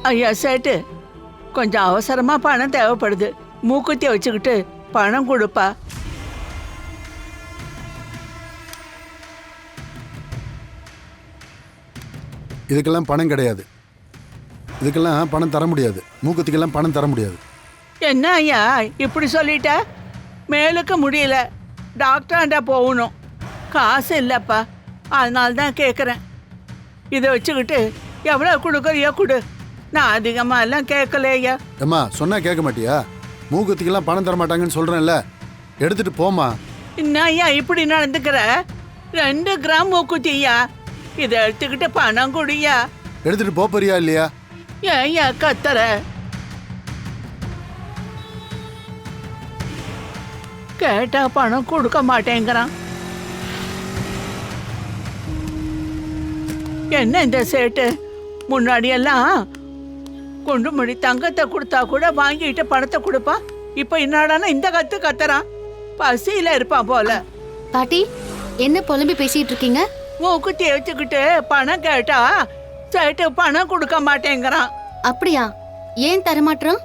ஐயா சேட்டு, கொஞ்சம் அவசரமா பணம் தேவைப்படுது. மூக்குத்தி வச்சுக்கிட்டு பணம் கொடுப்பா. இதுக்கெல்லாம் பணம் கிடையாது. இதுக்கெல்லாம் பணம் தர முடியாது. மூக்குத்திக்கெல்லாம் பணம் தர முடியாது. என்ன ஐயா இப்படி சொல்லிட்ட? மேலுக்கு முடியல, டாக்டராண்டா போகணும். காசு இல்லைப்பா, அதனால தான் கேட்குறேன். இதை வச்சுக்கிட்டு எவ்வளோ கொடுக்குறியோ கொடு. நான் அதிகமாக எல்லாம் கேட்கலையா. அம்மா சொன்னா கேட்க மாட்டியா? மூக்குத்திக்கெல்லாம் பணம் தர மாட்டாங்கன்னு சொல்றேன்ல, எடுத்துட்டு போமா. என்ன ஐயா இப்படி நடந்துக்கிற? 2 கிராம் மூக்குத்தியா, இதை எடுத்துக்கிட்டு பணம் குடியா. எடுத்துட்டு போறியா இல்லையா? ஏன்யா கத்துற? கேட்டா பணம் கொடுக்க மாட்டேங்கிறான். என்ன இந்த சேட்டு, முன்னாடி எல்லாம் கொண்டு முடி தங்கத்தை கொடுத்தா கூட வாங்கிட்டு பணத்தை கொடுப்பான். இப்ப என்னடானா இந்த கத்துறான். பசியில இருப்பான் போல. பாட்டி, என்ன புலம்பி பேசிட்டு இருக்கீங்க? மூக்குத்தி வச்சுக்கிட்டு பணம் கேட்டா சேட்டு பணம் கொடுக்க மாட்டேங்கிறான். அப்படியா? ஏன் தரமாட்டோம்?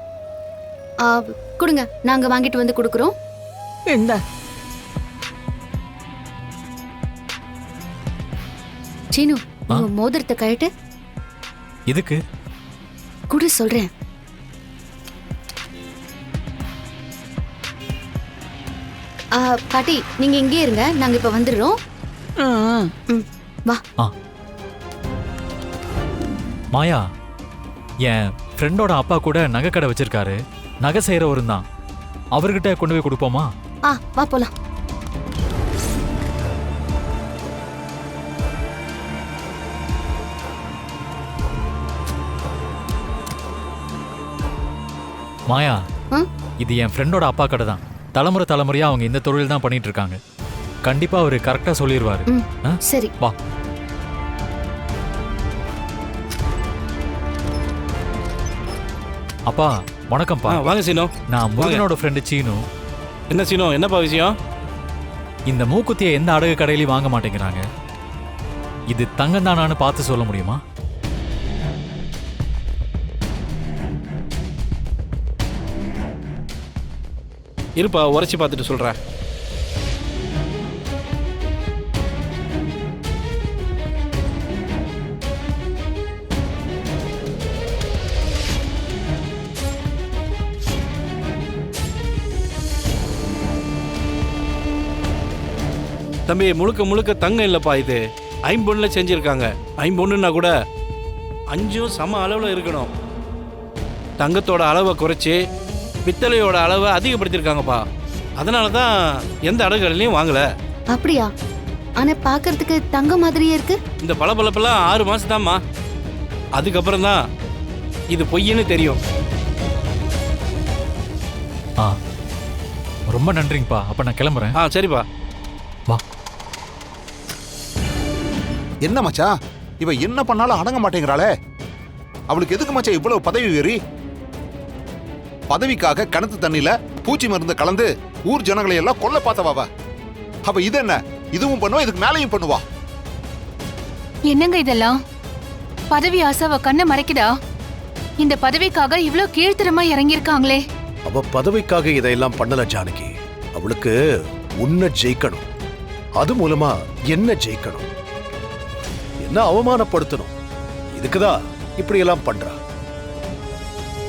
கொடுங்க, நாங்க வாங்கிட்டு வந்து கொடுக்குறோம். இந்த சீனு, உங்க மோதிரத்தை கழட்டு. இதுக்கு குடு சொல்றேன். பாட்டி, நீங்க இங்கே இருங்க, நாங்க இப்ப வந்துடுறோம். வா. மாயா, என் ஃப்ரெண்டோட அப்பா கூட நகை கடை வச்சிருக்காரு. நகை செய்யறவரும் தான். அவர்கிட்ட கொண்டு போய் கொடுப்போமா? வா போலாம். மாயா, இது என் ஃப்ரெண்டோட அப்பா கடை தான். தலைமுறை தலைமுறையா அவங்க இந்த தொழில் தான் பண்ணிட்டு இருக்காங்க. கண்டிப்பா அவரு கரெக்டா சொல்லிடுவாரு. சரி, வா. அப்பா வணக்கம்ப்பா. வாங்க சீனோ. நான் முருகனோட ஃப்ரெண்டு சீனு. என்ன சீனோ, என்னப்பா விஷயம்? இந்த மூக்குத்தியை எந்த அடகு கடையிலையும் வாங்க மாட்டேங்கிறாங்க. இது தங்கம் தானான்னு பார்த்து சொல்ல முடியுமா? இருப்பா, உரைச்சி பார்த்துட்டு சொல்றேன். தம்பி, முழுக்க முழுக்க தங்கம் இல்லப்பா. இது 5 செஞ்சிருக்காங்க. 5 கூட 5 சம அளவில் இருக்கணும். தங்கத்தோட அளவை குறைச்சி பித்தளையோட அளவை அதிகப்படுத்திருக்காங்கப்பா. அதனால தான் எந்த அடகுகளையும் வாங்கல. அப்படியா? ஆனா பாக்குறதுக்கு தங்க மாதிரியே இருக்கு. இந்த பளபளப்பெல்லாம் 6 மாசம் தான்மா. அதுக்கப்புறம் தான் இது பொய்ன்னு தெரியும். ரொம்ப நன்றிங்கப்பா. அப்ப நான் கிளம்புறேன். சரிப்பா, வா. என்ன மச்சான், இவ என்ன பண்ணாலும் அடங்க மாட்டேங்கிறாளே. அவளுக்கு எதுக்கு மச்சான் இவ்வளவு பதவி உயரி? பதவிக்காக கிணத்து தண்ணியில பூச்சி மருந்து கலந்து ஊர் ஜனங்களை எல்லாம் கொல்ல பார்த்தவா அவ. இது என்ன, இதுவும் பண்ணுவா, இதுக்கு மேலையும் பண்ணுவா. என்னங்க இதெல்லாம்? பதவி ஆசை அவ கண்ணை மறைக்குதா? இந்த பதவிக்காக இவ்ளோ கீழ்த்தரமா இறங்கியிருக்காங்களே. அவ பதவிக்காக இதையெல்லாம் பண்ணல ஜானகி. அவளுக்கு உன்னை ஜெயிக்கணும். அது மூலமா என்ன ஜெயிக்கணும், என்ன அவமானப்படுத்தணும். இதுக்குதான் இப்படி எல்லாம் பண்றா.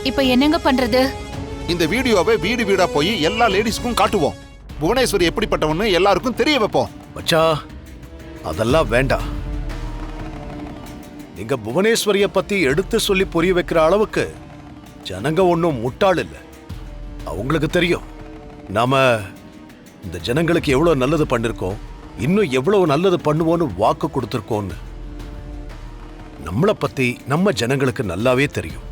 இப்ப என்னங்க பண்றது? இந்த வீடியோவை வீடு வீடா போய் எல்லா லேடிஸ்க்கும் காட்டுவோம். புவனேஸ்வரி எப்படிப்பட்டவன்னு எல்லாருக்கும் தெரிய வைப்போம். மச்சா, அதெல்லாம் வேண்டாம். நீங்க புவனேஸ்வரிய பத்தி எடுத்து சொல்லி புரிய வைக்கிற அளவுக்கு ஜனங்க ஒன்னும் முட்டாள் இல்ல. அவங்களுக்கு தெரியும் நாம இந்த ஜனங்களுக்கு எவ்வளவு நல்லது பண்ணிருக்கோம், இன்னும் எவ்வளவு நல்லது பண்ணுவோன்னு வாக்கு கொடுத்திருக்கோம்னு. நம்மளை பத்தி நம்ம ஜனங்களுக்கு நல்லாவே தெரியும்.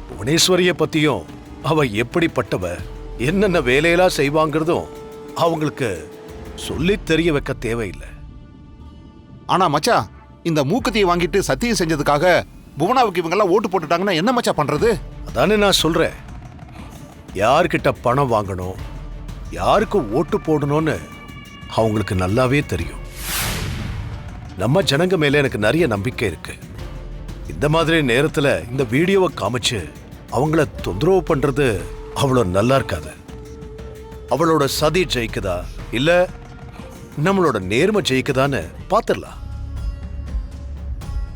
புவனேஸ்வரிய பத்தியும் அவ எப்படிப்பட்டவ, என்னென்ன வேலையெல்லாம் செய்வாங்கிறதும் அவங்களுக்கு சொல்லி தெரிய வைக்க தேவையில்லை. ஆனா மச்சா, இந்த மூக்குத்தியை வாங்கிட்டு சத்தியம் செஞ்சதுக்காக புவனாவுக்கு இவங்கெல்லாம் ஓட்டு போட்டுட்டாங்கன்னா என்ன மச்சா பண்றது? அதானே நான் சொல்றேன். யார்கிட்ட பணம் வாங்கணும், யாருக்கு ஓட்டு போடணும்னு அவங்களுக்கு நல்லாவே தெரியும். நம்ம ஜனங்க மேல எனக்கு நிறைய நம்பிக்கை இருக்கு. இந்த மாதிரி நேரத்துல இந்த வீடியோவை காமிச்சு அவங்கள தொந்தரவு பண்றது அவ்வளோ நல்லா இருக்காது. அவளோட சதி ஜெயிக்குதா இல்ல நம்மளோட நேர்மை ஜெயிக்குதான்னு பாத்துடலாம்.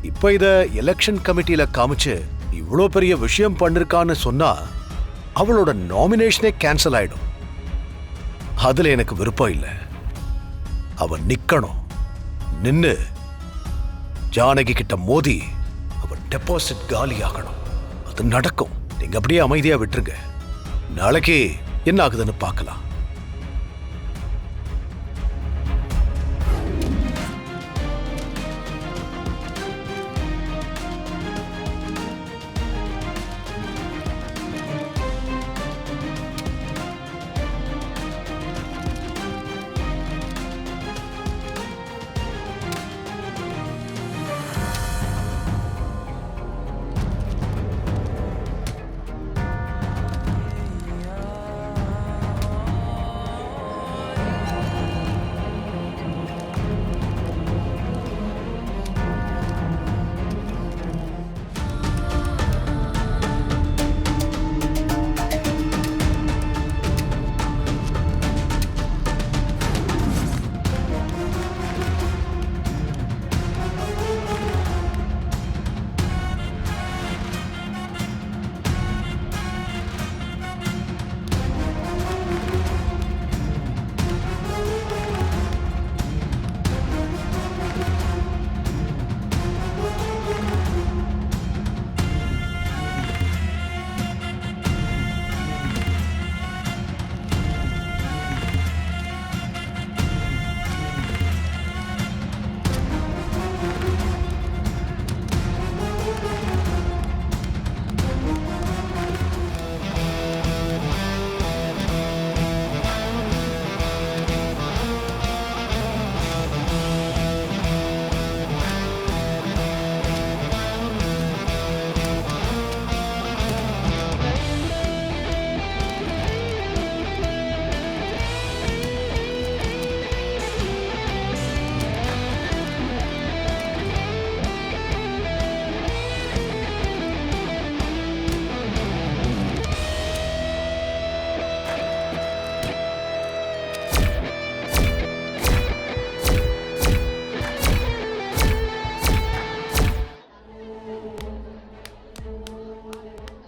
இப்ப இத எலெக்ஷன் கமிட்டியில காமிச்சு இவ்வளோ பெரிய விஷயம் பண்ணிருக்கான்னு சொன்னா அவளோட நாமினேஷனே கேன்சல் ஆயிடும். அதுல எனக்கு விருப்பம் இல்லை. அவ நிக்கணும், நின்னு ஜானகி கிட்ட மோதி அவ டெபாசிட் காலி ஆகணும். அது நடக்கும். நீங்க அப்படியே அமைதியா விட்டுருங்க. நாளைக்கு என்ன ஆகுதுன்னு பார்க்கலாம்.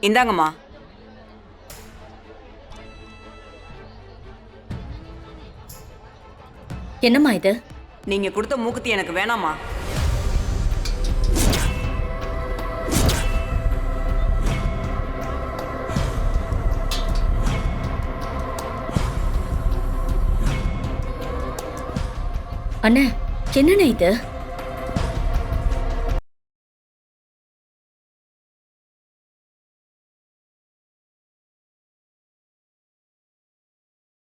இந்தாங்கம்மா. என்னம்மா இது? நீங்க கொடுத்த மூக்குத்தி எனக்கு வேணாமா? அண்ணே, என்னண்ணே இது?